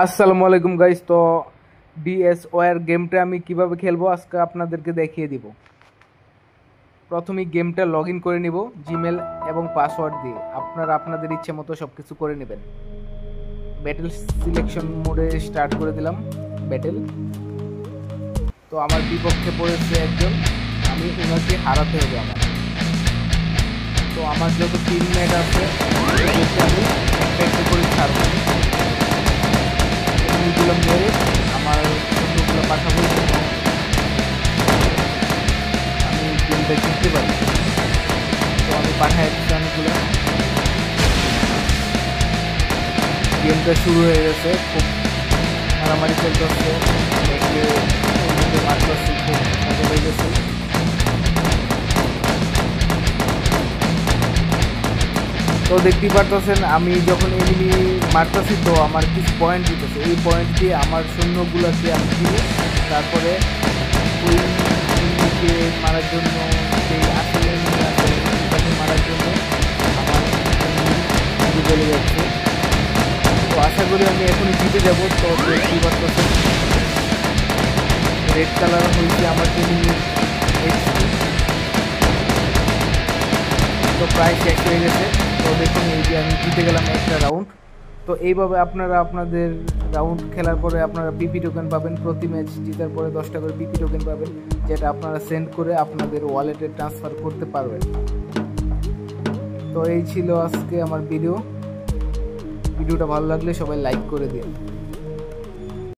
আসসালামু আলাইকুম গাইস। তো ডিএসওয়ার গেমটা আমি কিভাবে খেলবো আজকে আপনাদেরকে দেখিয়ে দিব। প্রথমেই গেমটা লগ ইন করে নিব জিমেল এবং পাসওয়ার্ড দিয়ে। আপনারা আপনাদের ইচ্ছে মতো সব কিছু করে নেবেন। ব্যাটেল সিলেকশন মোডে স্টার্ট করে দিলাম ব্যাটেল। তো আমার বিপক্ষে পড়েছে একজন, আমি ওনাকে হারাতে হবে আমার। তো আমার যত টিমমেট আছে আমি একটা একটা করে ছাড়বো। এগুলো মেরে আমার বন্ধুগুলো পাঠাবো, আমি গেমটা জিততে পারি। তো আমি পাঠাই দিচ্ছি অনেকগুলো। গেমটা শুরু হয়ে গেছে, খুব মারামারি চলতেছে, মারতেছি, খুব মজা হয়ে গেছে। তো দেখতেই পারতেছেন আমি যখন এনিমি মারতেছি তো আমার কিছু পয়েন্ট দিতেছে। এই পয়েন্ট দিয়ে আমার সৈন্যগুলোকে আমি দিয়ে তারপরে ওই এনিমিকে মারার জন্য, সেই আসলে এনিমি আছে তাকে মারার জন্য আমার চলে যাচ্ছে। তো আশা করি আমি এখনই জিতে যাব। তো দেখতেই পারতেছেন রেড কালার হয়েছে আমার এনিমির এইচপি। তো প্রায় শেষ হয়ে গেছে। তো দেখুন এই যে আমি জিতে গেলাম একটা রাউন্ড। তো এইভাবে আপনারা আপনাদের রাউন্ড খেলার পরে আপনারা পিপি টোকেন পাবেন। প্রতি ম্যাচ জেতার পরে 10টা করে পিপি টোকেন পাবেন, যেটা আপনারা সেন্ড করে আপনাদের ওয়ালেটে ট্রান্সফার করতে পারবেন। তো এই ছিল আজকে আমার ভিডিওটা ভালো লাগলে সবাই লাইক করে দিন।